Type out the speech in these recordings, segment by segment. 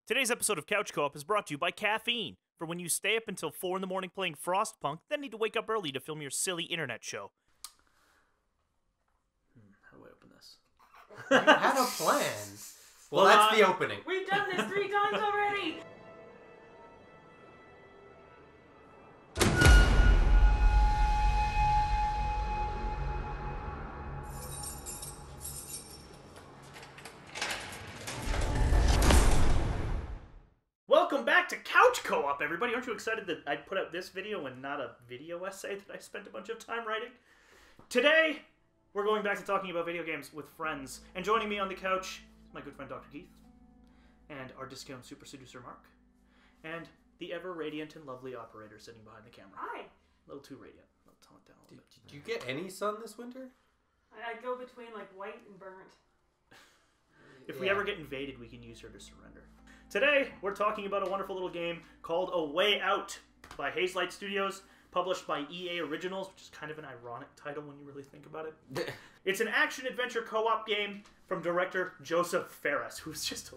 Today's episode of Couch Co-op is brought to you by caffeine. For when you stay up until 4 in the morning playing Frostpunk, then need to wake up early to film your silly internet show. How do I open this? You had a plan. Well, that's the opening. We've done this 3 times already! Welcome back to Couch Co-op, everybody. Aren't you excited that I put out this video and not a video essay that I spent a bunch of time writing? Today, we're going back to talking about video games with friends. And joining me on the couch is my good friend Dr. Keith, and our discount super seducer Mark, and the ever radiant and lovely operator sitting behind the camera. Hi! A little too radiant. I'll tone it down a little bit. Did you get any sun this winter? I go between like white and burnt. If we ever get invaded, we can use her to surrender. Today, we're talking about a wonderful little game called A Way Out by Hazelight Studios, published by EA Originals, which is kind of an ironic title when you really think about it. It's an action-adventure co-op game from director Joseph Fares, who's just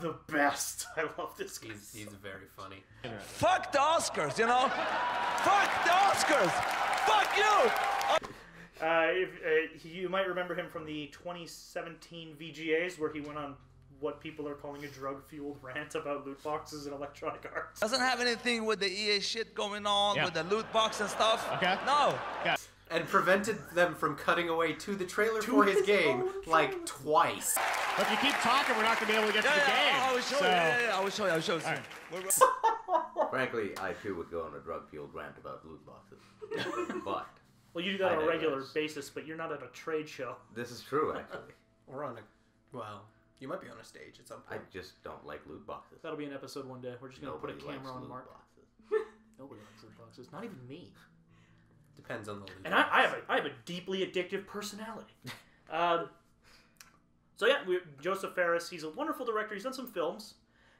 the best. I love this guy. He's very funny. Fuck the Oscars, you know? Fuck the Oscars! Fuck you! You might remember him from the 2017 VGAs, where he went on what people are calling a drug-fueled rant about loot boxes and electronic arts. Doesn't have anything with the EA shit going on, with the loot box and stuff. Okay. No. Okay. And prevented them from cutting away to the trailer for his game like twice. But if you keep talking, we're not going to be able to get to the game. I will show you. I will show you. I will show you. Right. Frankly, I too would go on a drug-fueled rant about loot boxes. But Well, you do that on a digress. regular basis, but you're not at a trade show. this is true, actually. Or on a... Well, you might be on a stage at some I point. just don't like loot boxes. That'll be an episode one day. We're just going to put a Nobody camera likes on loot Mark. boxes. Nobody likes loot boxes. Not even me. Depends on the loot And box. I have a deeply addictive personality. So yeah, Joseph Fares. He's a wonderful director. He's done some films.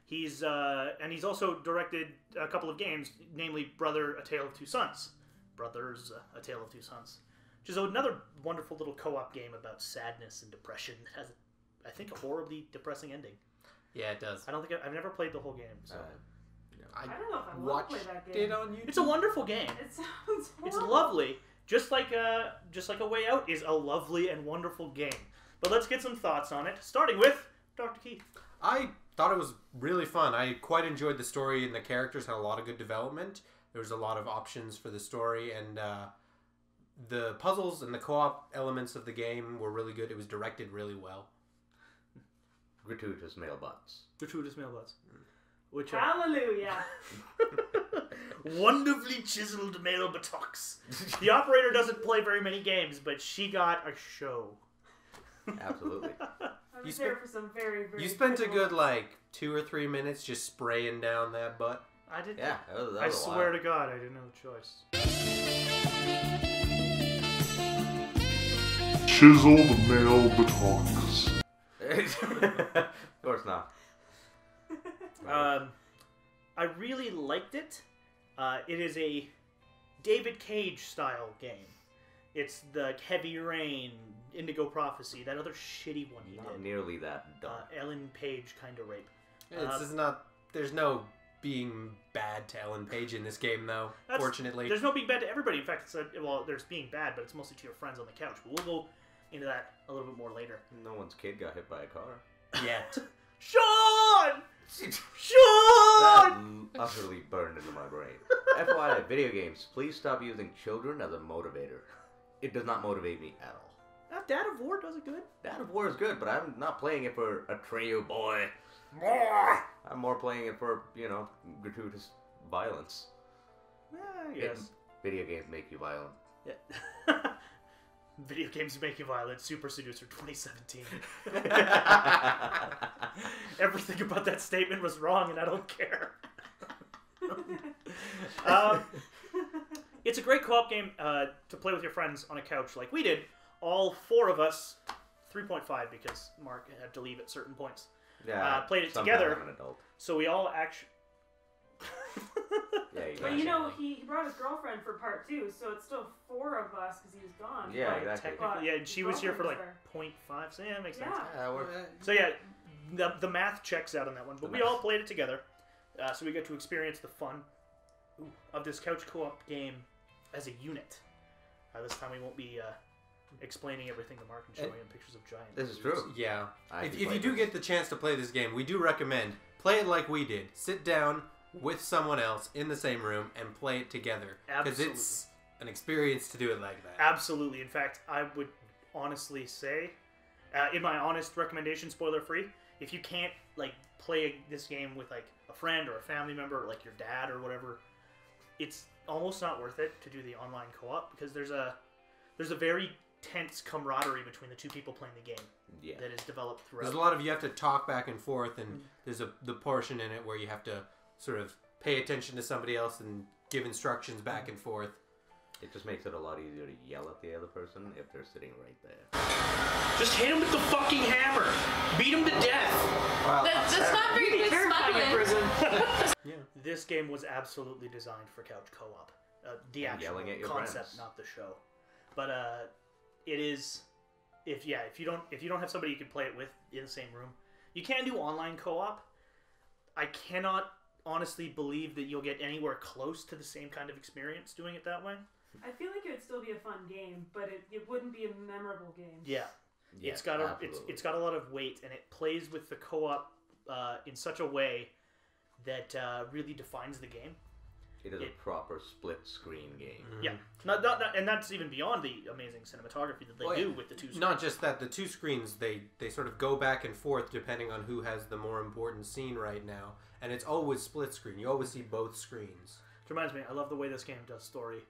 He's also directed a couple of games, namely Brother: A Tale of Two Sons. Brothers: A Tale of Two Sons, which is another wonderful little co-op game about sadness and depression. It has, I think, a horribly depressing ending. Yeah, it does. I've never played the whole game. So I don't know if I want watched to play that game. it on YouTube. it's a wonderful game. It sounds horrible. It's lovely, just like A Way Out is a lovely and wonderful game. But let's get some thoughts on it, starting with Dr. Keith. I thought it was really fun. I quite enjoyed the story, and the characters had a lot of good development. There was a lot of options for the story, and the puzzles and the co-op elements of the game were really good. It was directed really well. Gratuitous male butts. Gratuitous male butts. Which Hallelujah! wonderfully chiseled male buttocks. The operator doesn't play very many games, but she got a show. Absolutely. I was You there for some very, very... You spent a critical- good, 2 or 3 minutes just spraying down that butt. I didn't. Yeah, that was I a swear while. to God, I didn't have a choice. Chiseled male buttocks. Of course not. I really liked it. It is a David Cage style game. It's the Heavy Rain, Indigo Prophecy, that other shitty one he Not did. nearly that dark. Ellen Page kind of rape. This is not... There's no being bad to Ellen Page in this game, though, fortunately. There's no being bad to everybody. In fact, there's being bad, but it's mostly to your friends on the couch. But we'll go into that a little bit more later. No one's kid got hit by a car. Yet. Sean! Sean! That utterly burned into my brain. FYI, video games, please stop using children as a motivator. It does not motivate me at all. Dad of War does it good. Dad of War is good, but I'm not playing it for Atreyu boy. I'm more playing it for, gratuitous violence. Yes. Video games make you violent. Yeah. Video games make you violent. Super Seducer 2017. Everything about that statement was wrong, and I don't care. It's a great co-op game to play with your friends on a couch like we did. All 4 of us, 3.5 because Mark had to leave at certain points. Yeah, played it sometime together. I'm an adult. So we all actually... Yeah, But he brought his girlfriend for part 2, so it's still 4 of us because he was gone. Yeah, But exactly. Technically, yeah, and she was here for like girlfriend 0.5, so yeah, that makes sense. Yeah. Yeah, we're... So yeah, the math checks out on that one. But we all played it together, so we get to experience the fun of this couch co-op game as a unit. This time we won't be explaining everything to Mark and showing him pictures of giant. This is true. Yeah. I If actually you played do this. get the chance to play this game, we do recommend play it like we did. Sit down with someone else in the same room and play it together. Because Absolutely. it's an experience to do it like that. Absolutely. In fact, I would honestly say, in my honest recommendation, spoiler free, if you can't like play this game with like a friend or a family member or like your dad or whatever, it's almost not worth it to do the online co-op because there's a very tense camaraderie between the two people playing the game that is developed throughout. There's a lot of you have to talk back and forth, and there's the portion in it where you have to sort of pay attention to somebody else and give instructions back and forth. It just makes it a lot easier to yell at the other person if they're sitting right there. Just hit him with the fucking hammer. Beat him to death. Well, That's not very good Terrifying in smuggling. prison. This game was absolutely designed for couch co-op. The And actual yelling at your concept, friends. not the show. But it is if you don't have somebody you can play it with in the same room, you can do online co-op. I cannot honestly believe that you'll get anywhere close to the same kind of experience doing it that way. I feel like it would still be a fun game, but it wouldn't be a memorable game. Yeah. Yeah, it's got absolutely. it's got a lot of weight, and it plays with the co-op in such a way that really defines the game. It is a proper split screen game. Yeah, not, and that's even beyond the amazing cinematography that they do with the two screens. Not just that, the two screens, they sort of go back and forth depending on who has the more important scene right now. And it's always split screen. You always see both screens. Which reminds me, I love the way this game does story,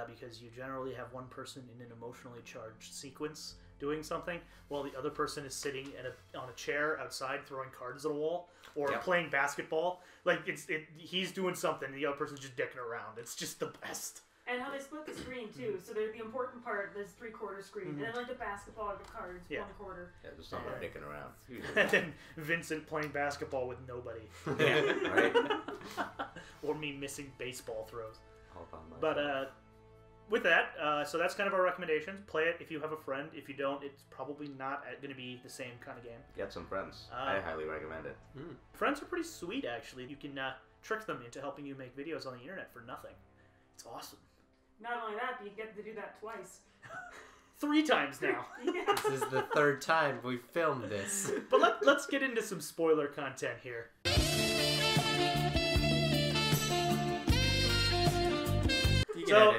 because you generally have one person in an emotionally charged sequence doing something, while the other person is sitting on a chair outside throwing cards at a wall, or playing basketball. Like, he's doing something, and the other person's just dicking around. It's just the best. And how they split the screen too. So the important part, there's 3/4 screen, and then like the basketball, the cards, 1/4. Yeah, there's someone dicking around. And then Vincent playing basketball with nobody. Yeah, right? Or me missing baseball throws. All by myself. But with that, so that's kind of our recommendations. Play it if you have a friend. If you don't, it's probably not going to be the same kind of game. Get some friends. I highly recommend it. Friends are pretty sweet, actually. You can trick them into helping you make videos on the internet for nothing. It's awesome. Not only that, but you get to do that twice. 3 times now. This is the 3rd time we've filmed this. But let's get into some spoiler content here. So,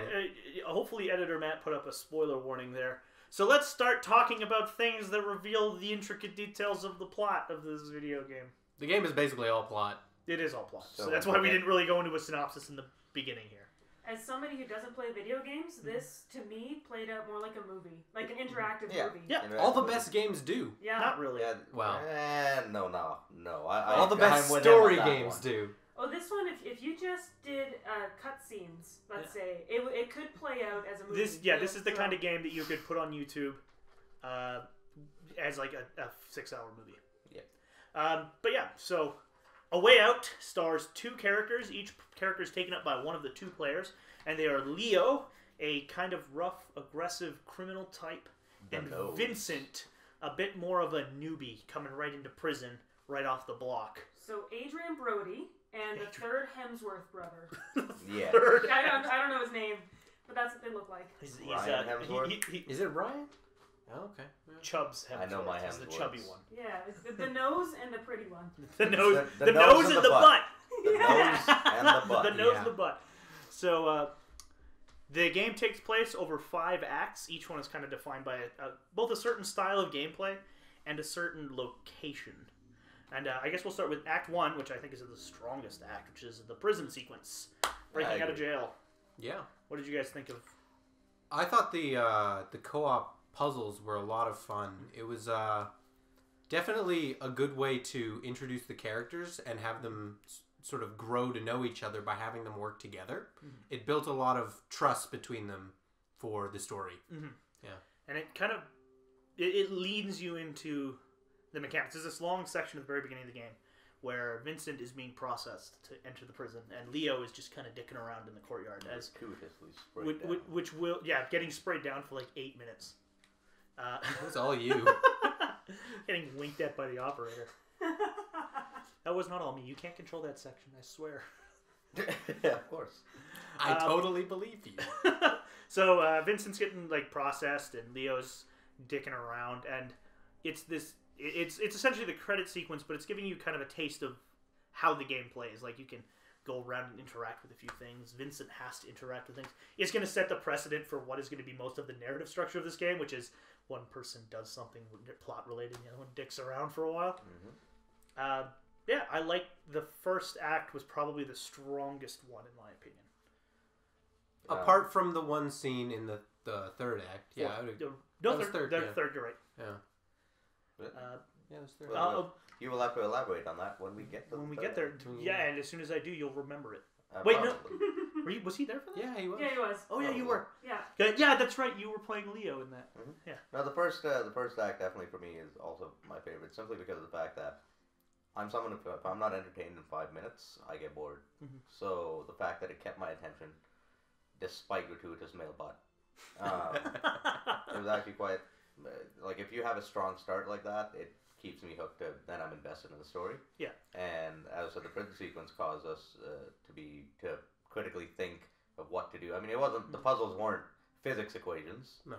hopefully editor Matt put up a spoiler warning there. So let's start talking about things that reveal the intricate details of the plot of this video game. The game is basically all plot. It is all plot. So So, that's why we okay. didn't really go into a synopsis in the beginning here. As somebody who doesn't play video games, this to me played out more like a movie, like an interactive Yeah. movie. Yeah. All the best games do. Yeah. Not really. Yeah, Wow. no. All the best story games do. Oh, this one, if you just did cutscenes, let's say, it could play out as a movie. This is the kind of game that you could put on YouTube as like a 6-hour movie. Yeah. But yeah, so A Way Out stars 2 characters. Each character is taken up by one of the 2 players, and they are Leo, a kind of rough, aggressive criminal type, and Nose. Vincent, a bit more of a newbie coming right into prison right off the block. So Adrian Brody and the third Hemsworth brother. Yeah. I don't know his name, but that's what they look like. He's Ryan Hemsworth? he Is it Ryan? Oh, okay. Yeah. Chubbs Hemsworth. I know my He's the Hemsworths. chubby one. Yeah, it's the nose and the pretty one. The nose, the the nose nose and and the the butt. butt. The nose and the butt. The nose Yeah. and the butt. So the game takes place over 5 acts. Each one is kind of defined by both a certain style of gameplay and a certain location. And I guess we'll start with Act 1, which I think is the strongest act, which is the prison sequence. Breaking out of jail. Yeah. What did you guys think of? I thought the co-op puzzles were a lot of fun. It was definitely a good way to introduce the characters and have them sort of grow to know each other by having them work together. It built a lot of trust between them for the story. Yeah. And it kind of it leads you into the mechanics. There's this long section at the very beginning of the game where Vincent is being processed to enter the prison, and Leo is just kind of dicking around in the courtyard as Gratuitously sprayed down. which will getting sprayed down for like 8 minutes. It was all you. Getting winked at by the operator. That was not all me. You can't control that section, I swear. Yeah, of course. I totally believe you. So Vincent's getting like processed, and Leo's dicking around, and it's this. It's essentially the credit sequence, but it's giving you kind of a taste of how the game plays. Like you can go around and interact with a few things. Vincent has to interact with things. It's going to set the precedent for what is going to be most of the narrative structure of this game, which is one person does something plot related, the other one dicks around for a while. Yeah, I like the first act was probably the strongest one in my opinion. Apart from the one scene in the third act, yeah. No, third, you're right. Yeah. Yeah, that's third. You will have to elaborate on that when we get to when we the get third there. Yeah, and as soon as I do, you'll remember it. act. Wait, Probably. no. Was he there for that? Yeah, he was. Yeah, he was. Oh, yeah, you were. Yeah. Yeah, that's right. You were playing Leo in that. Mhm. Yeah. No, the first act definitely for me is also my favorite, simply because of the fact that I'm someone if I'm not entertained in 5 minutes, I get bored. Mhm. So the fact that it kept my attention, despite gratuitous male butt, it was actually quite like if you have a strong start like that, it keeps me hooked. Then I'm invested in the story. Yeah. And as I said, the prison sequence caused us to critically think of what to do. I mean, it wasn't the puzzles weren't physics equations. No.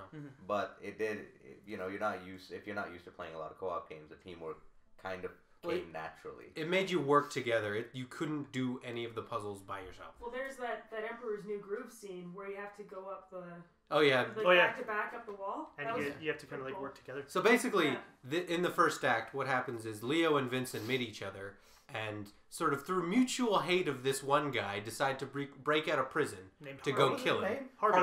But it did, you know, if you're not used to playing a lot of co-op games, the teamwork kind of came naturally. It made you work together. You couldn't do any of the puzzles by yourself. Well, there's that Emperor's New Groove scene where you have to go up the Oh yeah. back to back up the wall. And you have to kind of like work together. So basically, in the first act, what happens is Leo and Vincent meet each other, and sort of through mutual hate of this one guy, decide to break out of prison Named to Harvey. go kill him. Harvey.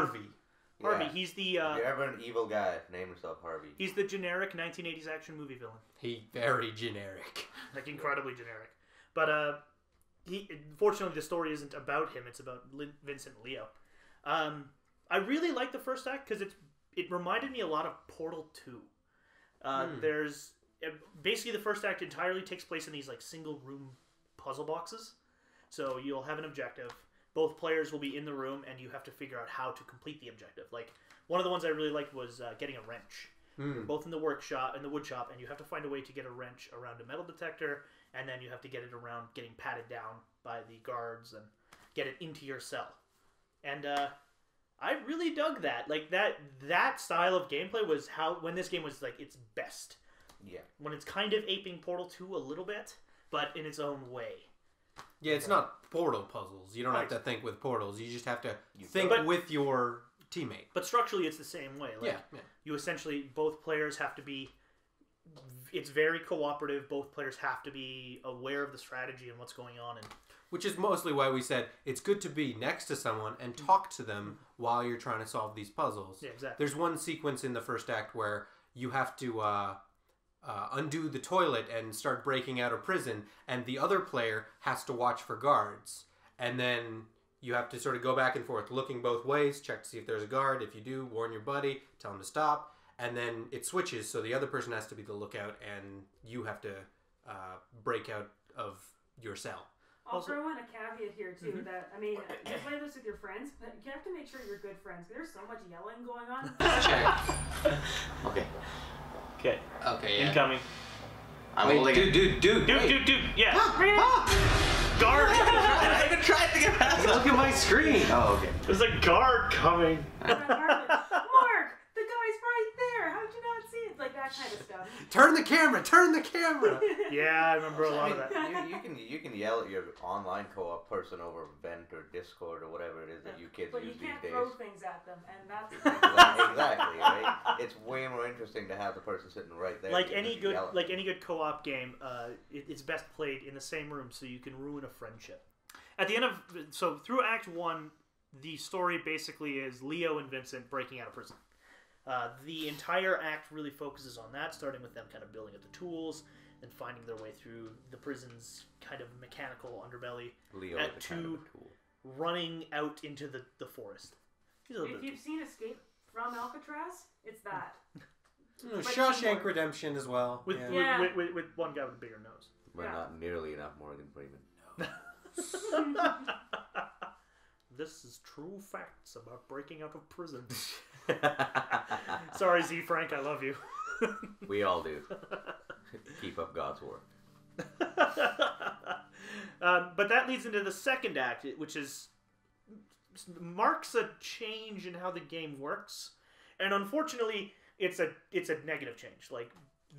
Harvey. Yeah. He's the If you're ever an evil guy, name yourself Harvey. he's the generic 1980s action movie villain. He very generic. Like incredibly generic. But fortunately the story isn't about him, it's about Vincent and Leo. I really like the first act because it reminded me a lot of Portal 2. There's basically the first act entirely takes place in these like single room puzzle boxes. So you'll have an objective. Both players will be in the room, and you have to figure out how to complete the objective. Like one of the ones I really liked was getting a wrench. Both in the wood shop, and you have to find a way to get a wrench around a metal detector, and then you have to get it around getting patted down by the guards and get it into your cell. And I really dug that. Like that style of gameplay was when this game was like its best. Yeah. When it's kind of aping Portal 2 a little bit, but in its own way. Yeah, it's not Portal puzzles. You don't have to think with portals. You just have to think But- with your teammate. But structurally, it's the same way. Like, Yeah. You essentially, both players have to be... It's very cooperative. Both players have to be aware of the strategy and what's going on. And Which is mostly why we said it's good to be next to someone and talk to them while you're trying to solve these puzzles. Yeah, exactly. There's one sequence in the first act where you have to undo the toilet and start breaking out of prison, and the other player has to watch for guards. And then you have to sort of go back and forth, looking both ways, check to see if there's a guard. If you do, warn your buddy, tell him to stop. And then it switches, so the other person has to be the lookout, and you have to break out of your cell. I'll throw in a caveat here too that I mean you play this with your friends, but you have to make sure you're good friends. There's so much yelling going on. Okay. Okay. Okay, yeah. Incoming. I'm Wait, holding it. dude. Dude. Yeah. Guard. I even tried to get past it. Look at my screen. Oh, okay. There's a guard coming. Mark, the guy's right there. How'd you not see it? Like that kind of stuff. Turn the camera! Yeah, I remember a lot of that. You can yell at your online co-op person over Vent or Discord or whatever it is that you kids But you use these can't days. throw things at them, and that's Exactly, right? It's way more interesting to have the person sitting right there. Like than any to good yell at like any good co-op game, it's best played in the same room so you can ruin a friendship. At the end of through Act 1, the story basically is Leo and Vincent breaking out of prison. The entire act really focuses on that, starting with them kind of building up the tools and finding their way through the prison's kind of mechanical underbelly. Leo Act is a kind of 2, a tool. running out into the forest. He's a little if bit you've seen Escape from Alcatraz, it's that. Shawshank Redemption as well. with, yeah. with one guy with a bigger nose. But Yeah. not nearly enough Morgan Freeman. This is true facts about breaking out of prison. Sorry, Z Frank, I love you. We all do. Keep up God's work. But that leads into the second act, which marks a change in how the game works, and unfortunately, it's a negative change. Like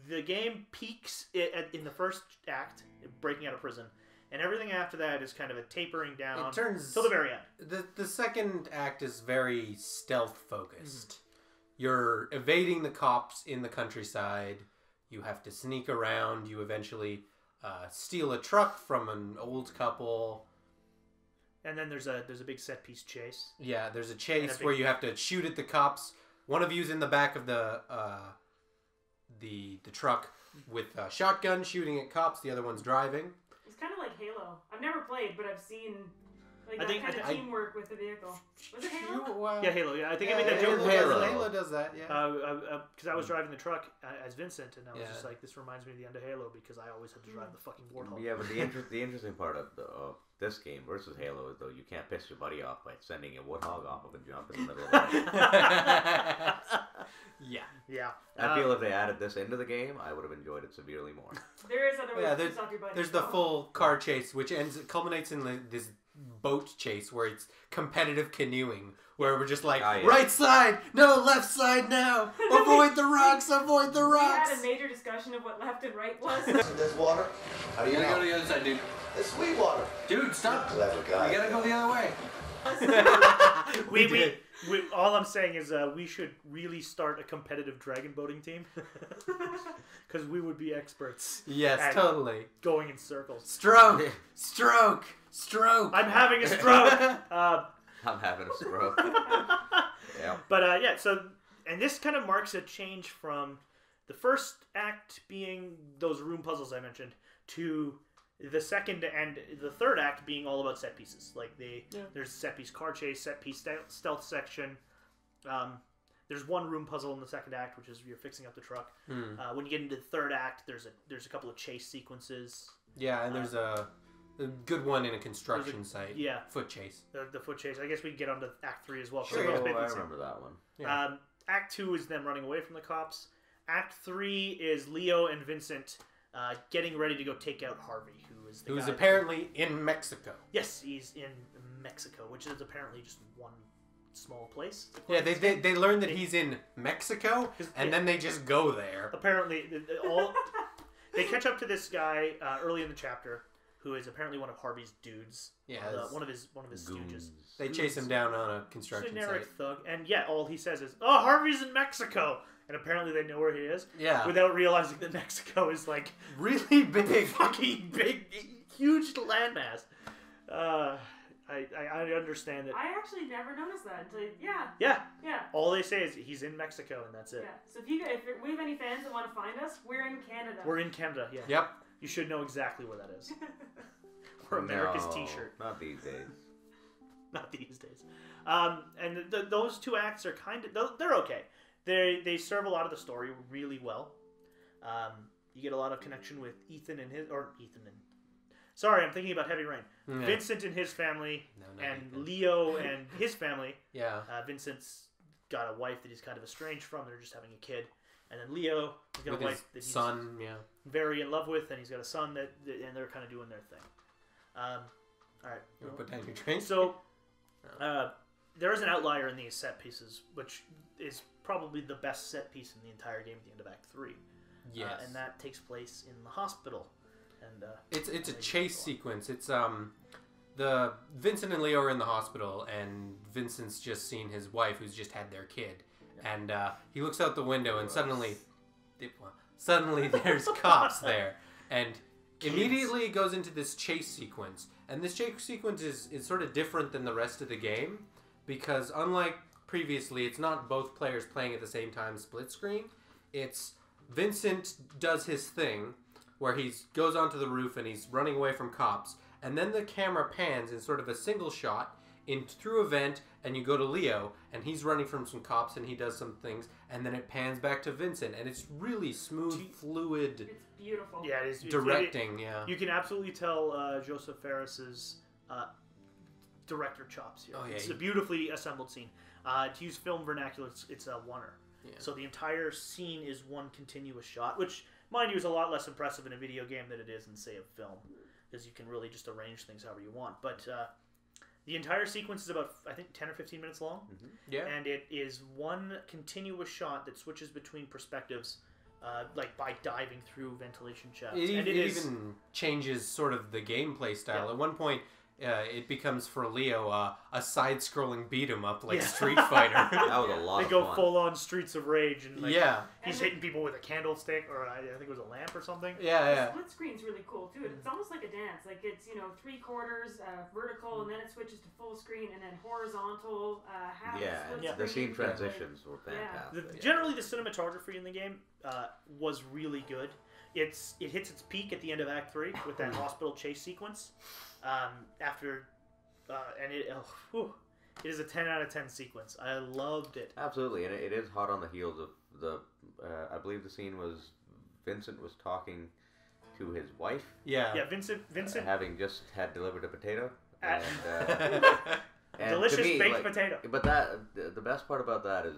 the game peaks in the first act, breaking out of prison, and everything after that is kind of a tapering down. It turns till the very end. The second act is very stealth focused. You're evading the cops in the countryside. You have to sneak around. You eventually steal a truck from an old couple. And then there's a big set piece chase. Yeah, there's a chase where you have to shoot at the cops. One of you's in the back of the truck with a shotgun shooting at cops. The other one's driving. It's kind of like Halo. I've never played, but I've seen like that kind of teamwork with the vehicle. Was it Halo? Yeah, Halo. Yeah, I think I made that joke. Halo does that. Yeah. Because I was driving the truck as Vincent, and I was just like, "This reminds me of the end of Halo," because I always had to drive the fucking Warthog. Yeah, but the interesting part of this game versus Halo is though you can't piss your buddy off by sending a Warthog off of a jump in the middle of it. Yeah. I feel if they added this into the game, I would have enjoyed it severely more. There is other ways to piss off your buddy. There's the full car chase, which culminates in this boat chase where it's competitive canoeing, where we're just like, right side, no, left side now, avoid the rocks, avoid the rocks. We had a major discussion of what left and right was. There's water. How do you gotta go to the other side, dude. It's sweet water. Dude, stop. Clever guy. You gotta go the other way. We all I'm saying is we should really start a competitive dragon boating team because we would be experts. Yes, totally. Going in circles. Stroke. I'm having a stroke. I'm having a stroke. Yeah. But so and this kind of marks a change from the first act being those room puzzles I mentioned to the second and the third act being all about set pieces. Like there's set piece car chase, set piece stealth section. There's one room puzzle in the second act, which is you're fixing up the truck. When you get into the third act, there's a couple of chase sequences. Yeah, and there's a good one in a construction site. Yeah, foot chase. The foot chase. I guess we can get onto Act 3 as well. Sure, I remember that one. Yeah. Act 2 is them running away from the cops. Act 3 is Leo and Vincent getting ready to go take out Harvey, who's apparently in Mexico. Yes, he's in Mexico, which is apparently just one small place. Yeah, they learn that he's in Mexico, and then they just go there. Apparently, they catch up to this guy early in the chapter, who is apparently one of Harvey's dudes. Yeah, one of his stooges. They chase him down on a construction generic site. Thug, and all he says is, "Oh, Harvey's in Mexico." And apparently they know where he is. Yeah. Without realizing that Mexico is like really big, fucking big, huge landmass. I understand it. I actually never noticed that until Yeah. All they say is he's in Mexico, and that's it. Yeah. So if we have any fans that want to find us, we're in Canada. We're in Canada. Yeah. Yep. You should know exactly where that is. We're America's T-shirt. Not these days. Not these days. And those two acts are they're okay. They serve a lot of the story really well. You get a lot of connection with Sorry, I'm thinking about Heavy Rain. Yeah. Vincent and his family, and Ethan. Leo and his family. Yeah. Vincent's got a wife that he's kind of estranged from. They're just having a kid. And then Leo has got with a wife that he's very in love with, and he's got a son and they're kind of doing their thing. All right. You want to put down your drink? So, there is an outlier in these set pieces, which is probably the best set piece in the entire game at the end of Act 3. Yes. And that takes place in the hospital. And it's a chase sequence. It's the Vincent and Leo are in the hospital, and Vincent's just seen his wife, who's just had their kid, and he looks out the window, and suddenly there's cops there, and immediately it goes into this chase sequence. And this chase sequence is sort of different than the rest of the game, because unlike previously, it's not both players playing at the same time split screen. It's Vincent does his thing, where he goes onto the roof and he's running away from cops, and then the camera pans in sort of a single shot through a vent, and you go to Leo, and he's running from some cops and he does some things, and then it pans back to Vincent, and it's really smooth, fluid. It's beautiful. Yeah, it is. Directing, yeah. You can absolutely tell Joseph Ferris's director chops here. Oh, yeah, it's a beautifully assembled scene. To use film vernacular, it's a oneer. Yeah. So the entire scene is one continuous shot, which mind you, is a lot less impressive in a video game than it is in, say, a film, because you can really just arrange things however you want. But the entire sequence is about, I think, 10 or 15 minutes long. Yeah. And it is one continuous shot that switches between perspectives, like by diving through ventilation shafts. It and even changes sort of the gameplay style. Yeah. At one point, it becomes for Leo a side-scrolling beat 'em up like Yeah. Street Fighter. That was a lot They of go fun. full on Streets of Rage, and like, Yeah. he's hitting people with a candlestick, or I think it was a lamp or something. Yeah, The yeah. split screen's really cool too. It's almost like a dance. Like it's 3/4 vertical, and then it switches to full screen, and then horizontal half Yeah, split the screen. scene transitions were fantastic. Generally, the cinematography in the game was really good. It hits its peak at the end of Act 3 with that hospital chase sequence. It is a 10 out of 10 sequence. I loved it. Absolutely, and it is hot on the heels of the. I believe the scene was Vincent was talking to his wife, Yeah. Yeah, Vincent. having just had delivered a potato, At- and to Delicious me, baked like, potato. But the best part about that is,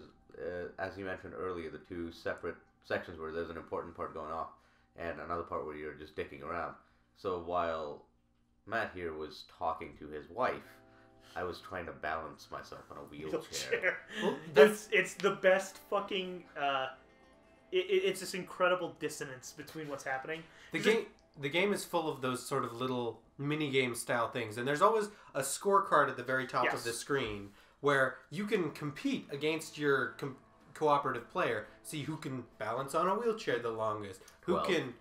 as you mentioned earlier, the two separate sections where there's an important part going off, and another part where you're just dicking around. So while Matt here was talking to his wife, I was trying to balance myself on a wheelchair. Well, It's the best fucking. It's this incredible dissonance between what's happening. The game is full of those sort of little mini game style things, and there's always a scorecard at the very top Yes. of the screen where you can compete against your cooperative player, see who can balance on a wheelchair the longest, who Well- can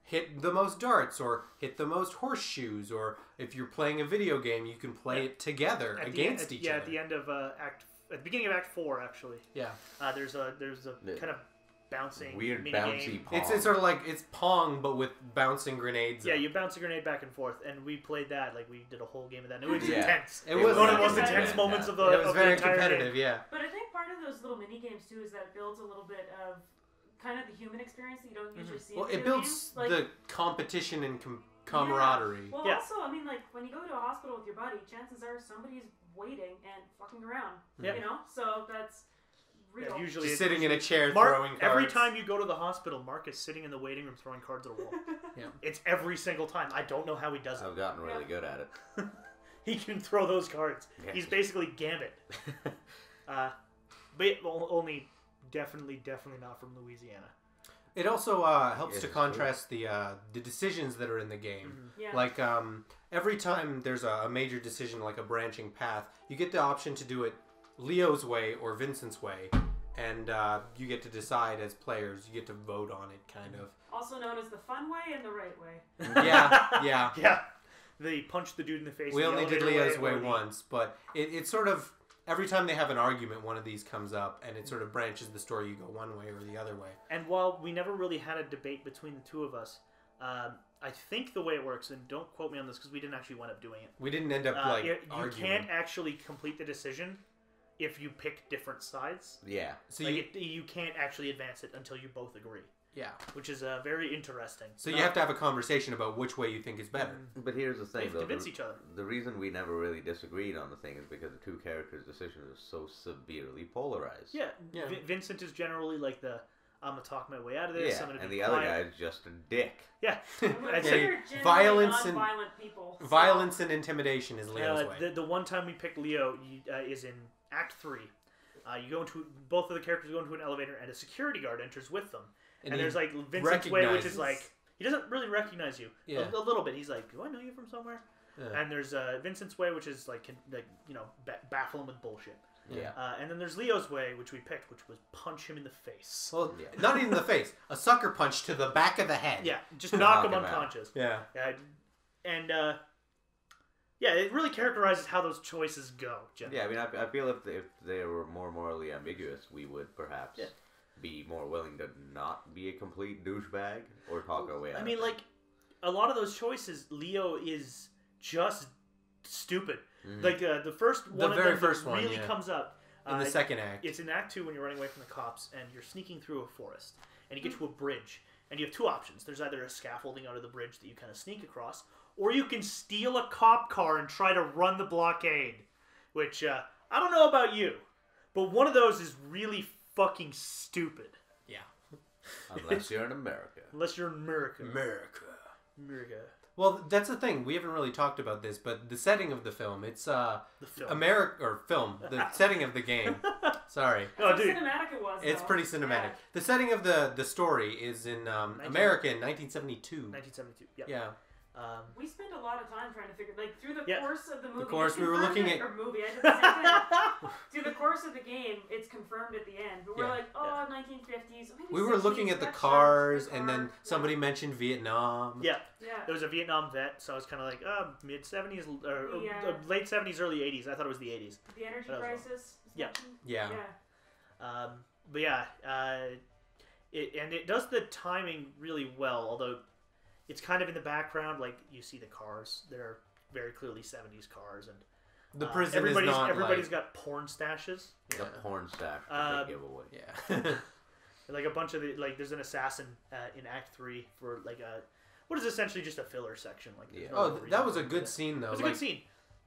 hit the most darts or hit the most horseshoes, or if you're playing a video game, you can play it together against each other. At the end of at the beginning of Act 4, actually. Yeah. There's a kind of bouncing Weird mini bouncy game. pong. It's sort of like it's Pong, but with bouncing grenades. Yeah, up. you bounce a grenade back and forth, and we played that. Like, we did a whole game of that. And it was Yeah. intense. It was one of the it most was intense fantastic. moments of the It was of the very entire competitive. game. Yeah. But I think part of those little mini games too is that it builds a little bit of kind of the human experience that you don't usually see. Well, in it video builds games. Like, the competition and camaraderie. Yeah. Well, Yeah. also, I mean, like when you go to a hospital with your buddy, chances are somebody's waiting and fucking around. Yeah. You know, so that's real. Yeah, usually Just it's sitting in a chair Mark, throwing cards. every time you go to the hospital, Mark is sitting in the waiting room throwing cards at a wall. Yeah. It's every single time. I don't know how he does it. I've gotten really good at it. He can throw those cards. Yeah. He's basically Gambit. But only definitely not from Louisiana. It also helps Yes, to it's contrast the decisions that are in the game. Yeah. Like every time there's a major decision, like a branching path, you get the option to do it Leo's way or Vincent's way, and you get to decide as players. You get to vote on it, kind of. Also known as the fun way and the right way. Yeah. Yeah. They punch the dude in the face. We the only did elevator Leo's way or the- once, but it's sort of every time they have an argument, one of these comes up, and it sort of branches the story. You go one way or the other way. And while we never really had a debate between the two of us, I think the way it works, and don't quote me on this because we didn't actually wind up doing it. We didn't end up You arguing. can't actually complete the decision if you pick different sides. Yeah. So Like you can't actually advance it until you both agree, yeah. which is very interesting. So you have to have a conversation about which way you think is better. But here's the They thing, have to though. convince each other. The reason we never really disagreed on the thing is because the two characters' decisions are so severely polarized. Yeah, Yeah. Vincent is generally like I'm gonna talk my way out of this. I'm Yeah, gonna and be the other quiet. guy is just a dick. Yeah, We're I'd Yeah, say, generally violence and- non-violent people. so- Violence and intimidation is Leo's way. the one time we picked Leo is in Act 3. You go into both of the characters go into an elevator, and a security guard enters with them. And he there's like Vincent's way, which is recognizes- like he doesn't really recognize you. Yeah. A little bit. He's like, "Do I know you from somewhere?" Yeah. And there's Vincent's way, which is like baffle him with bullshit. Yeah. And then there's Leo's way, which we picked, which was punch him in the face. Well, Yeah. not even the face. A sucker punch to the back of the head. Yeah, just knock him Knock him out. unconscious. Yeah. And yeah, it really characterizes how those choices go. Generally. Yeah, I mean, I feel if they were more morally ambiguous, we would perhaps be more willing to not be a complete douchebag or talk our way out. I mean, like a lot of those choices, Leo is just stupid. Like the first one, very of them first that one, really yeah. comes up In the second act. It's in Act 2 when you're running away from the cops and you're sneaking through a forest and you get to a bridge and you have two options. There's either a scaffolding out of the bridge that you kind of sneak across, or you can steal a cop car and try to run the blockade. Which I don't know about you, but one of those is really fucking stupid. Yeah. Unless you're in America. Unless you're in America. America. Well, that's the thing. We haven't really talked about this, but the setting of the film, it's The film. the setting of the game. Sorry. Oh, How dude. cinematic it was. It's though. pretty cinematic. Yeah. The setting of the story is in America in 1972. 1972. Yep. Yeah. We spent a lot of time trying to figure, like, through the Yeah. course of the movie. course, it's we were confirmed looking it- at- or movie. I did the same thing. Through the course of the game, it's confirmed at the end. But we're Yeah. like, oh, 1950s. Maybe We were 60s, looking at the that shows cars, the and then car. somebody mentioned Vietnam. Yeah. Yeah. There was a Vietnam vet, so I was kind of like, mid 70s, or Yeah. late 70s, early 80s. I thought it was the 80s. The energy That was crisis. is Yeah. mentioned. Yeah. Yeah. But yeah, it does the timing really well, although it's kind of in the background. Like, you see the cars that are very clearly 70s cars, and The prison is not everybody's like... got porn stashes. The porn stash big giveaway. Yeah. Like a bunch of there's an assassin in Act 3 for like what is essentially just a filler section. Like, there's no real that reason was a to do good that. scene, though. It was a good scene,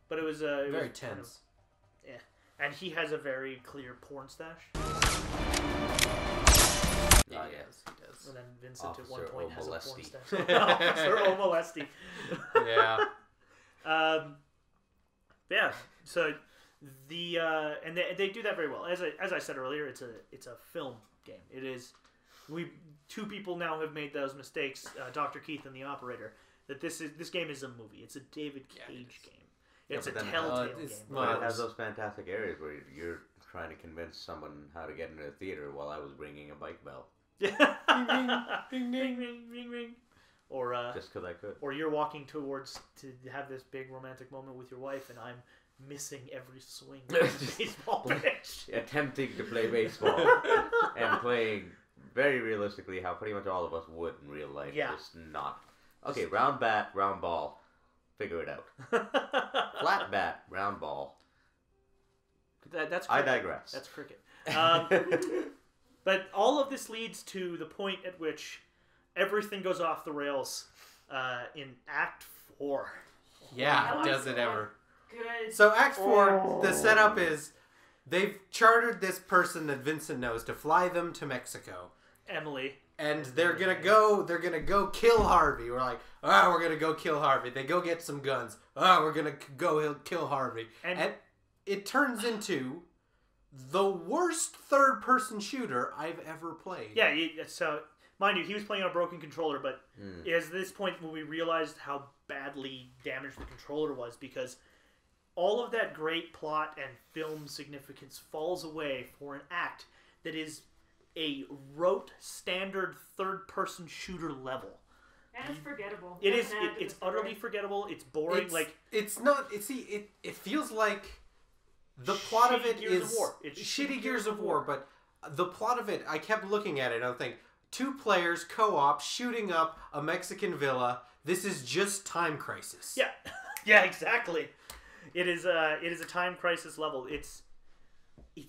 but it was Very kind of- tense. and he has a very clear porn stash. Yeah, yeah. yes, he does. And then Vincent at one Officer point has a porn O'Molesty. stash. Officer O'Molesty. Yeah. Yeah. So and they do that very well. As I said earlier, it's a film game. It is. Two people now have made those mistakes, Dr. Keith and the operator. That this game is a movie. It's a David Cage game. It's a but then, Telltale it's game. not- But it has those fantastic areas where you're trying to convince someone how to get into a theater while I was ringing a bike bell. Ring, ring, ring, ring, ring. Or Just because I could. or you're walking towards to have this big romantic moment with your wife, and I'm missing every swing of the baseball pitch. Attempting to play baseball and playing very realistically how pretty much all of us would in real life. Yeah. Just not. Okay, round bat, round ball. Figure it out. Flat bat, round ball. That's I cricket. digress. That's cricket. But all of this leads to the point at which everything goes off the rails in Act 4. Yeah, That does was it ever. Good. So Act 4, the setup is they've chartered this person that Vincent knows to fly them to Mexico. Emily. And they're gonna go kill Harvey. We're like, we're gonna go kill Harvey. They go get some guns. We're gonna go kill Harvey. And it turns into the worst third-person shooter I've ever played. yeah, so mind you, he was playing on a broken controller, but it was this point when we realized how badly damaged the controller was, because all of that great plot and film significance falls away for an act that is a rote standard third-person shooter level. And it's forgettable. It is. Doesn't add to It's the story. utterly forgettable. It's boring. It's not. It feels like the plot of Shitty it Gears is of War. It's shitty Gears of War. But the plot of it, I kept looking at it. And I think 2 players co-op shooting up a Mexican villa. This is just Time Crisis. Yeah, yeah, exactly. It is a Time Crisis level. It's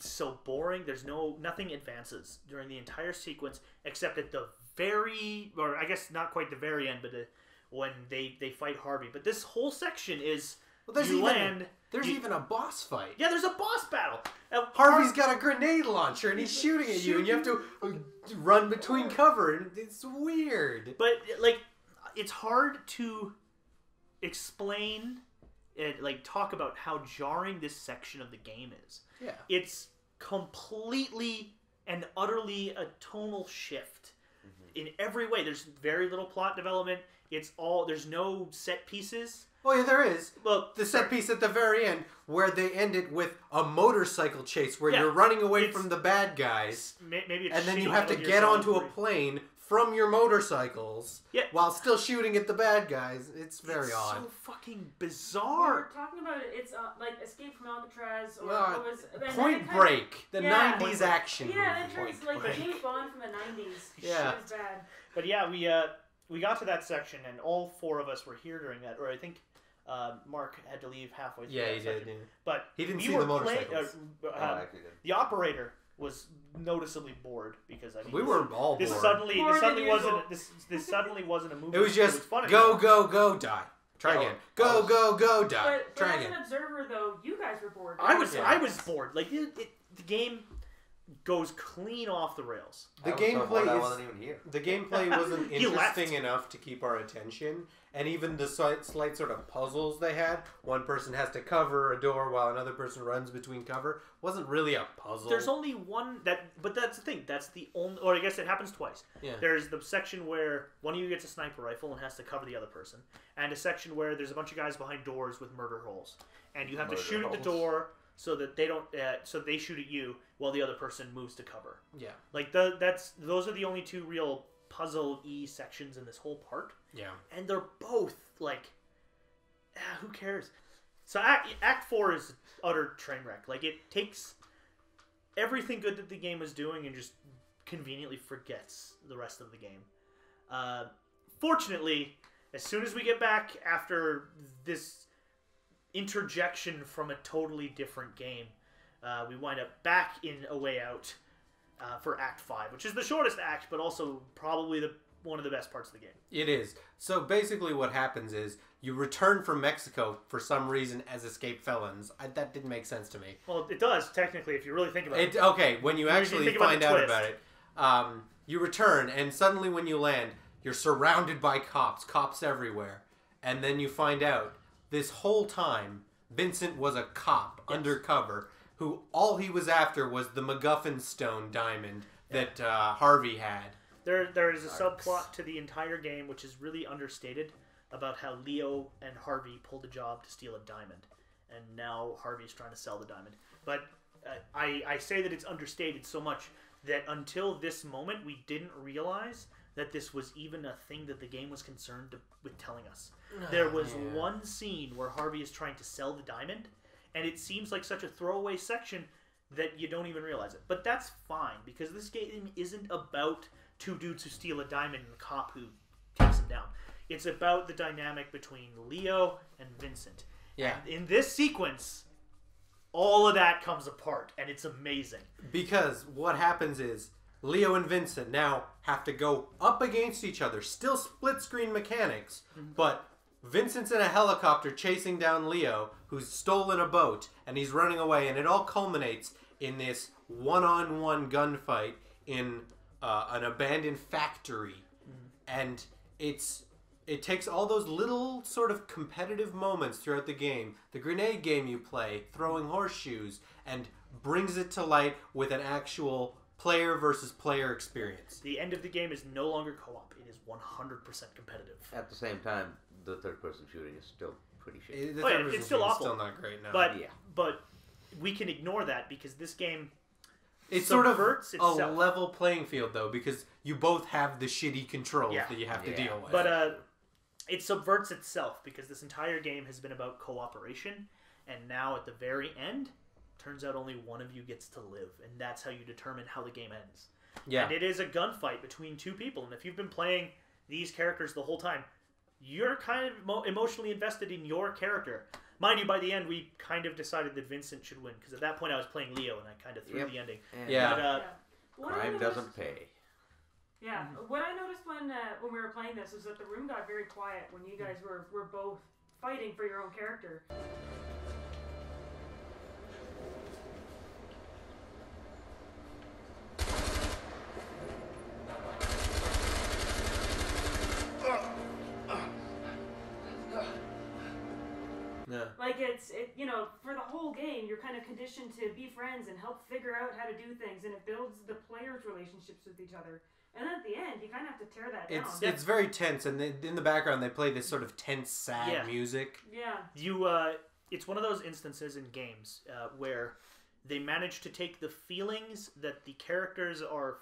so boring. There's nothing advances during the entire sequence except at the very, or I guess not quite the very end, but when they fight Harvey. But this whole section is There's even a boss fight. Yeah, there's a boss battle. Harvey's got a grenade launcher and he's shooting at you, and you have to run between cover, and it's weird. But it's hard to explain and talk about how jarring this section of the game is. Yeah. It's completely and utterly a tonal shift in every way. There's very little plot development. There's no set pieces. Oh yeah, there is. Well, The set piece at the very end, where they end it with a motorcycle chase, where Yeah, you're running away it's- from the bad guys, maybe it's and then shitty you have to Metal Gear get Solid onto a 3. plane from your motorcycles, Yeah. while still shooting at the bad guys. It's very It's odd. so fucking We bizarre. were talking about it. It's like Escape from Alcatraz or Well, what was and then Point it kinda- Break, the Yeah. 90s action Yeah, movie. it turns Point like Break. James Bond from the 90s. Yeah. It was bad. But yeah, we got to that section, and all 4 of us were here during that. Or I think Mark had to leave halfway through Yeah, that he section. did. Yeah. But He didn't we see were the motorcycles. I actually did. The operator was noticeably bored because We were all this bored. suddenly More than wasn't usual. this suddenly wasn't a movie. It was just fun go, again. go, die. Try Yeah, again. I Go, was- go, die. But Try as again. an observer, though, you guys were bored. I was Yeah. I was bored. The game goes clean off the rails. The I was so bored I gameplay wasn't even here. the gameplay wasn't He left. interesting enough to keep our attention, and even the slight sort of puzzles they had. One person has to cover a door while another person runs between cover. Wasn't really a puzzle. There's only one but that's the thing. That's the only, or I guess it happens twice. Yeah. There's the section where one of you gets a sniper rifle and has to cover the other person, and a section where there's a bunch of guys behind doors with murder holes, and you have to Murder shoot at the holes. door so that they don't, so they shoot at you while the other person moves to cover. Yeah. Like those are the only two real puzzle-y sections in this whole part, Yeah. and they're both like, who cares? So Act 4 is utter train wreck. Like, it takes everything good that the game is doing and just conveniently forgets the rest of the game. Fortunately, as soon as we get back after this interjection from a totally different game, we wind up back in A Way Out for Act 5, which is the shortest act, but also probably one of the best parts of the game. It is. So basically what happens is you return from Mexico for some reason as escaped felons. That didn't make sense to me. Well, it does, technically, if you really think about it. Okay, when you actually think about find the out twist. about it, you return, and suddenly when you land, you're surrounded by cops everywhere. And then you find out, this whole time, Vincent was a cop undercover, who all he was after was the MacGuffin Stone diamond that Harvey had. There is a subplot to the entire game which is really understated about how Leo and Harvey pulled a job to steal a diamond, and now Harvey's trying to sell the diamond. But I say that it's understated so much that until this moment we didn't realize that this was even a thing that the game was concerned with telling us. There was one scene where Harvey is trying to sell the diamond, and it seems like such a throwaway section that you don't even realize it. But that's fine, because this game isn't about two dudes who steal a diamond and the cop who takes them down. It's about the dynamic between Leo and Vincent. Yeah. And in this sequence, all of that comes apart, and it's amazing. Because what happens is, Leo and Vincent now have to go up against each other. Still split-screen mechanics, but Vincent's in a helicopter chasing down Leo, who's stolen a boat, and he's running away, and it all culminates in this one-on-one gunfight in an abandoned factory. And it takes all those little sort of competitive moments throughout the game, the grenade game you play, throwing horseshoes, and brings it to light with an actual player versus player experience. The end of the game is no longer co-op. It is 100% competitive. At the same time, the third-person shooting is still pretty shitty. The Oh, yeah, third-person it's still shooting's awful. Still not great, no. But we can ignore that because this game it sort of subverts a itself. level playing field, though, because you both have the shitty controls Yeah. that you have to Yeah. deal with. But it subverts itself because this entire game has been about cooperation, and now at the very end, turns out only one of you gets to live, and that's how you determine how the game ends. yeah. And it is a gunfight between two people, and if you've been playing these characters the whole time, you're kind of emotionally invested in your character. Mind you, by the end, we kind of decided that Vincent should win, because at that point I was playing Leo, and I kind of threw Yep. the ending. Yeah. But, What I Crime noticed- doesn't pay. Yeah, what I noticed when we were playing this was that the room got very quiet when you guys were both fighting for your own character. Yeah. Like you know, for the whole game, you're kind of conditioned to be friends and help figure out how to do things, and it builds the players' relationships with each other. And then at the end, you kind of have to tear that down. It's very tense, and in the background they play this sort of tense, sad Yeah. music. Yeah. It's one of those instances in games where they manage to take the feelings that the characters are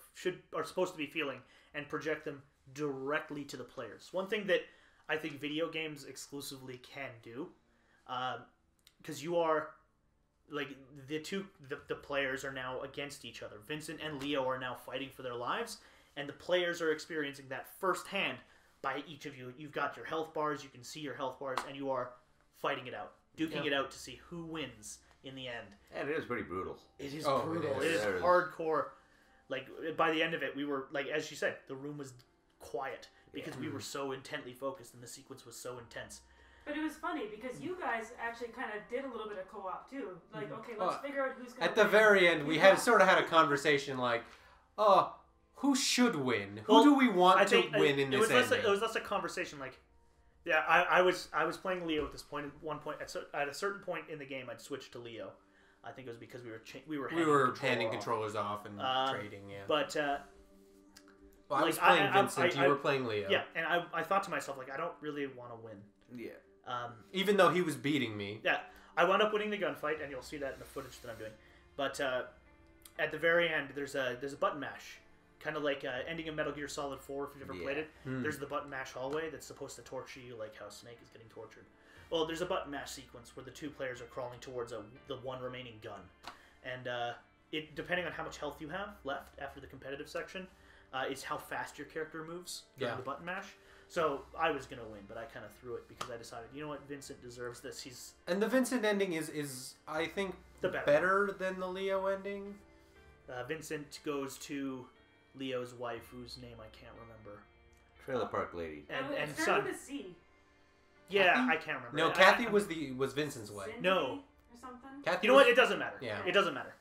supposed to be feeling and project them directly to the players. One thing that I think video games exclusively can do, because you are like the players are now against each other. Vincent and Leo are now fighting for their lives, and the players are experiencing that firsthand by each of you. You've got your health bars, you can see your health bars, and you are fighting it out, duking it out to see who wins in the end. And it is pretty brutal. It is Oh, brutal. it It is. is There it is. hardcore. Like, by the end of it, we were, like, as she said, the room was quiet because we were so intently focused and the sequence was so intense. But it was funny because you guys actually kind of did a little bit of co-op too. Like, okay, let's Well, figure out who's going to At the very end, we had sort of had a conversation like, who should win? Who Well, do we want I to think win in it this was less. ending? It was less a conversation. Like, yeah, I was playing Leo at this point. At one point, at a certain point in the game, I'd switched to Leo. I think it was because we were handing off. controllers off and trading. Yeah. But well, I was like, playing Vincent. You were playing Leo. yeah, and I thought to myself like I don't really want to win. Yeah. Even though he was beating me. Yeah, I wound up winning the gunfight, and you'll see that in the footage that I'm doing. But at the very end, there's a button mash, kind of like ending of Metal Gear Solid 4 if you've ever played it. There's the button mash hallway that's supposed to torture you, like how Snake is getting tortured. Well, there's a button mash sequence where the two players are crawling towards the one remaining gun, and it depending on how much health you have left after the competitive section, is how fast your character moves during the button mash. So I was gonna win, but I kind of threw it because I decided, you know what, Vincent deserves this. And the Vincent ending is I think the better than the Leo ending. Vincent goes to Leo's wife, whose name I can't remember. Trailer Park Lady. And it son. started with a C. Yeah, Kathy? I can't remember. No, Kathy was Vincent's wife. Cindy No. or something. Kathy You know was- what? It doesn't matter. Yeah. It doesn't matter.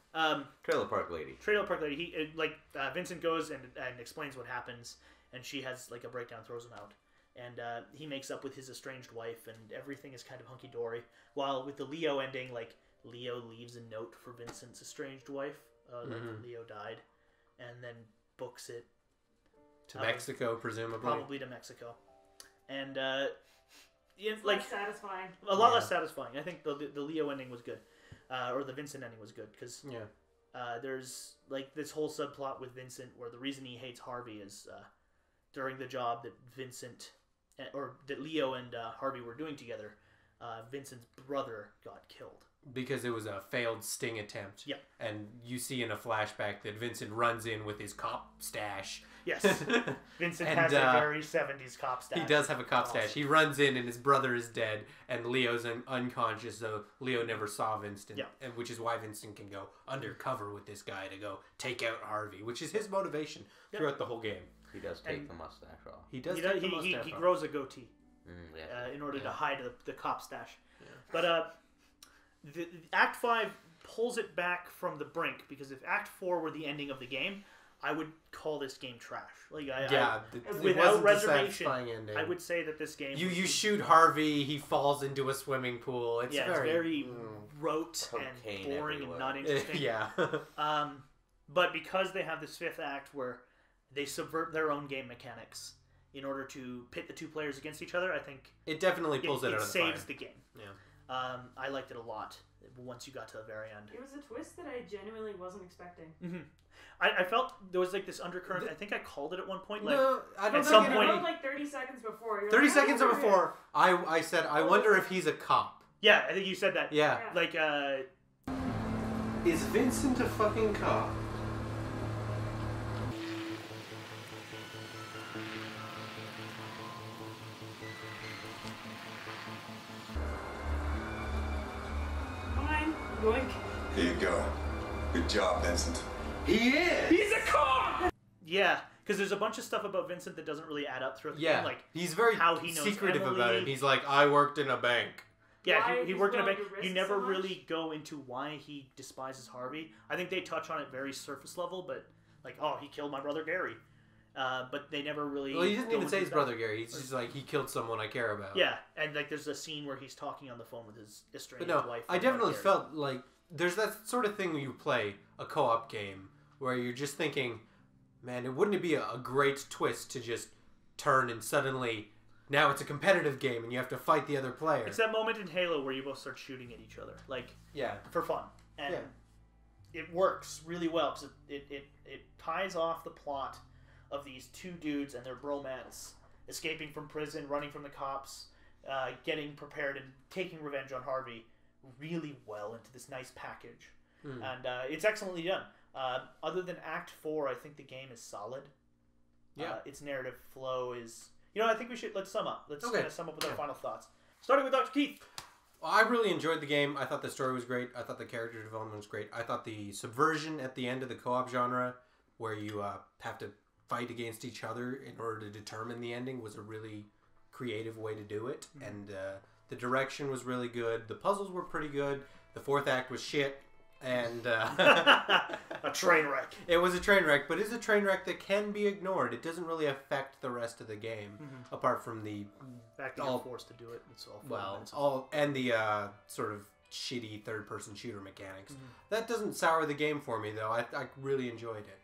Trailer Park Lady. Trailer Park Lady. Vincent goes and explains what happens, and she has like a breakdown, throws him out, and he makes up with his estranged wife, and everything is kind of hunky dory. While with the Leo ending, like Leo leaves a note for Vincent's estranged wife, like Leo died, and then books it To Mexico, presumably. probably to Mexico, and It's like less satisfying. a lot less satisfying. I think the Leo ending was good, or the Vincent ending was good because there's like this whole subplot with Vincent where the reason he hates Harvey is during the job that that Leo and Harvey were doing together, Vincent's brother got killed. Because it was a failed sting attempt. Yep. And you see in a flashback that Vincent runs in with his cop stash. Yes. Vincent And, has a very 70s cop stash. He does have a cop Awesome. stash. He runs in and his brother is dead and Leo's unconscious, so Leo never saw Vincent. Yeah. And which is why Vincent can go undercover with this guy to go take out Harvey, which is his motivation throughout the whole game. He does take the mustache off. He does. He take the mustache he off. grows a goatee Yeah. in order to hide the cop stash. Yeah. But the Act 5 pulls it back from the brink, because if Act 4 were the ending of the game, I would call this game trash. Like it without wasn't a reservation, satisfying ending. I would say that this game. You shoot Harvey, he falls into a swimming pool. It's very rote and Cocaine boring everywhere. and not interesting. yeah. But because they have this fifth act where they subvert their own game mechanics in order to pit the two players against each other, I think It definitely pulls it out of the saves fire. the game. Yeah. I liked it a lot once you got to the very end. It was a twist that I genuinely wasn't expecting. Mm-hmm. I felt there was like this undercurrent. I think I called it at one point. Like, No, I don't at think some it- point- About like 30 seconds before. You're 30 like, seconds "Oh, before, I said, I wonder if he's a cop. yeah, I think you said that. Yeah. Like, Is Vincent a fucking cop? Fine. Yoink. Here you go. Good job, Vincent. He is! He's a cop! yeah, because there's a bunch of stuff about Vincent that doesn't really add up throughout the Yeah, game. Like, he's very how he knows secretive Emily. about it. He's like, I worked in a bank. yeah, Why he he's worked in a willing bank. to risk You never so much? really go into why he despises Harvey. I think they touch on it very surface level, but like, oh, he killed my brother Gary. But they never really. Well, he doesn't go even say into his that. brother Gary. He's just like, he killed someone I care about. Yeah, and like there's a scene where he's talking on the phone with his estranged But no, wife. I definitely Gary. felt like there's that sort of thing when you play a co-op game where you're just thinking, man, wouldn't it be a great twist to just turn and suddenly now it's a competitive game and you have to fight the other player. It's that moment in Halo where you both start shooting at each other, like Yeah. for fun, and it works really well because it ties off the plot of these two dudes and their bromance, escaping from prison, running from the cops, getting prepared and taking revenge on Harvey really well into this nice package. And it's excellently done. Other than Act 4, I think the game is solid. Yeah. Its narrative flow is... I think let's sum up. Let's Okay. kind of sum up with our final thoughts. Starting with Dr. Keith. Well, I really enjoyed the game. I thought the story was great. I thought the character development was great. I thought the subversion at the end of the co-op genre, where you have to fight against each other in order to determine the ending, was a really creative way to do it. And The direction was really good. The puzzles were pretty good. The fourth act was shit. And a train wreck. It was a train wreck, but it's a train wreck that can be ignored. It doesn't really affect the rest of the game, apart from the fact that you're forced to do it. It's and the sort of shitty third-person shooter mechanics. That doesn't sour the game for me, though. I really enjoyed it.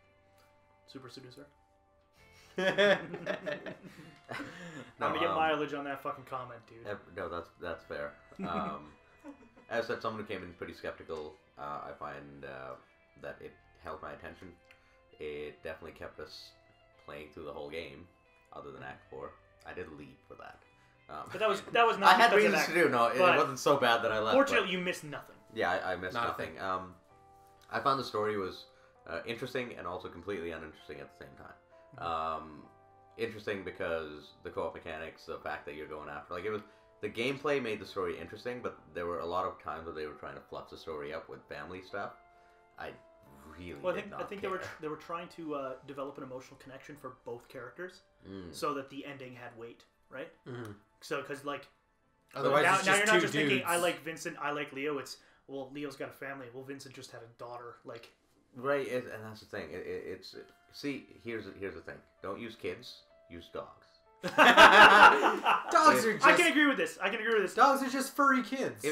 Super seducer. No, I'm gonna get mileage on that fucking comment, dude. No, that's fair. As I said, someone who came in pretty skeptical, I find that it held my attention. It definitely kept us playing through the whole game, other than Act 4. I did leave for that. But that was not. I had reasons to do. No, it wasn't so bad that I left. Fortunately, you missed nothing. Yeah, I missed nothing. I found the story was interesting and also completely uninteresting at the same time. Interesting because the co-op mechanics, the fact that you're going after, like, it was. The gameplay made the story interesting, but there were a lot of times where they were trying to fluff the story up with family stuff. I really I think they were trying to develop an emotional connection for both characters, so that the ending had weight, right? So because like, otherwise now you're not just thinking I like Vincent, I like Leo. It's well, Leo's got a family. Well, Vincent just had a daughter. Like, right, and that's the thing. It's see, here's the thing. Don't use kids. Use dogs. Dogs are just... I can agree with this. Dogs are just furry kids.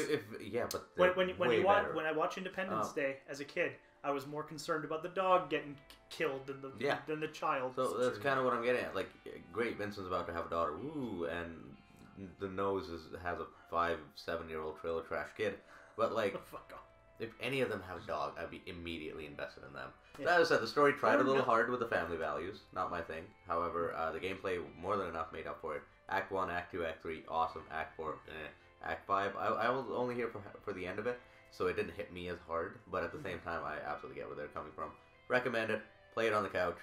But when I watch Independence Day as a kid, I was more concerned about the dog getting killed than the child. So that's kind of what I'm getting at. Like, great, Vincent's about to have a daughter, woo, and the nose has a 5-7-year-old trailer trash kid. But like, fuck off. If any of them have a dog, I'd be immediately invested in them. Yeah. That said, the story tried a little hard with the family values. Not my thing. However, the gameplay more than enough made up for it. Act 1, Act 2, Act 3, awesome. Act 4, Act 5, I was only here for the end of it, so it didn't hit me as hard. But at the same time, I absolutely get where they're coming from. Recommend it. Play it on the couch,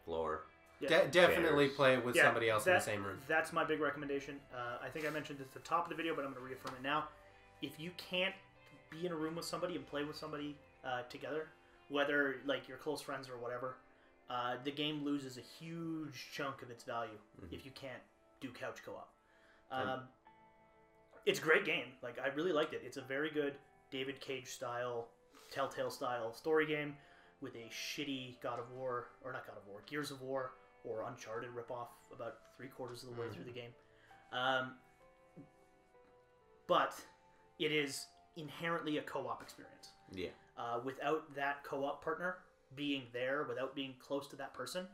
floor. Yeah. Definitely play it with somebody else in the same room. That's my big recommendation. I think I mentioned it at the top of the video, but I'm going to reaffirm it now. If you can't be in a room with somebody and play with somebody together, whether like you're close friends or whatever, the game loses a huge chunk of its value if you can't do couch co-op. It's a great game. Like, I really liked it. It's a very good David Cage style, Telltale style story game with a shitty Gears of War or Uncharted ripoff about 3/4 of the way through the game. But it is inherently a co-op experience. Yeah. Without that co-op partner being there, without being close to that person,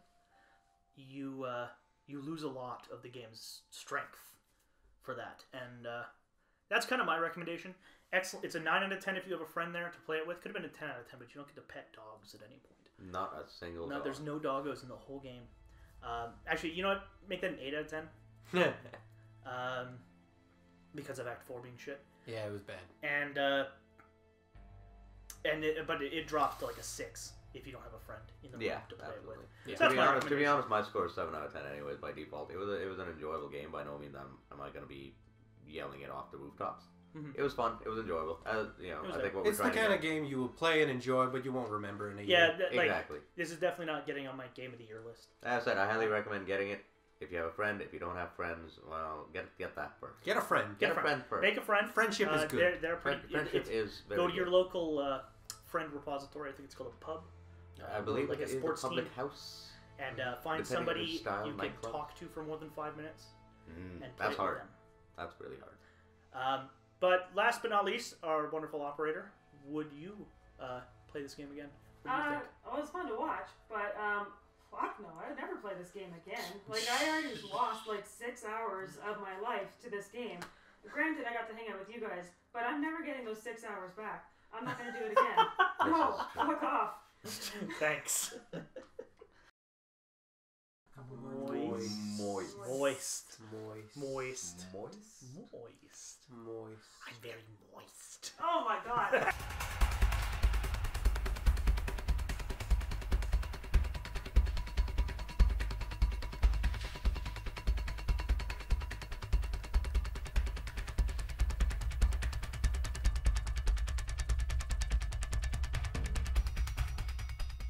you lose a lot of the game's strength for that. And that's kind of my recommendation. Excellent. It's a 9 out of 10 if you have a friend there to play it with. Could have been a 10 out of 10, but you don't get to pet dogs at any point. Not a single dog. There's no doggos in the whole game. Actually, you know what? Make that an 8 out of 10. Because of Act 4 being shit. Yeah, it was bad. But it drops to like a 6 if you don't have a friend in the room to play it with. Yeah. So to be honest, my score is 7 out of 10 anyways by default. It was an enjoyable game. By no means am I going to be yelling it off the rooftops. It was fun. It was enjoyable. I think what it's the kind of game you will play and enjoy, but you won't remember in a year. Yeah, exactly. This is definitely not getting on my Game of the Year list. As I said, I highly recommend getting it. If you have a friend, if you don't have friends, well, get that first. Get a friend. Get a friend first. Make a friend. Friendship is good. Friendship is very Go to your local friend repository. I think it's called a pub. I believe like it a sports is a public team. house. And find somebody you can talk to for more than 5 minutes. And play that's hard. With them. That's really hard. But last but not least, our wonderful operator. Would you play this game again? What do you think? Well, it was fun to watch, but fuck no, I would never play this game again. Like, I already lost like 6 hours of my life to this game. Granted, I got to hang out with you guys, but I'm never getting those 6 hours back. I'm not going to do it again. No, fuck off. Thanks. Moist. I'm very moist. Oh my god.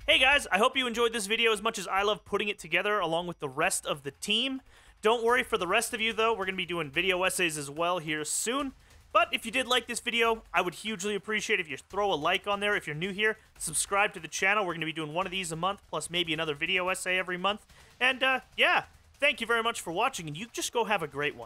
Hey guys, I hope you enjoyed this video as much as I love putting it together along with the rest of the team. Don't worry for the rest of you, though. We're going to be doing video essays as well here soon. But if you did like this video, I would hugely appreciate if you throw a like on there. If you're new here, subscribe to the channel. We're going to be doing one of these a month, plus maybe another video essay every month. And, yeah, thank you very much for watching, and you just go have a great one.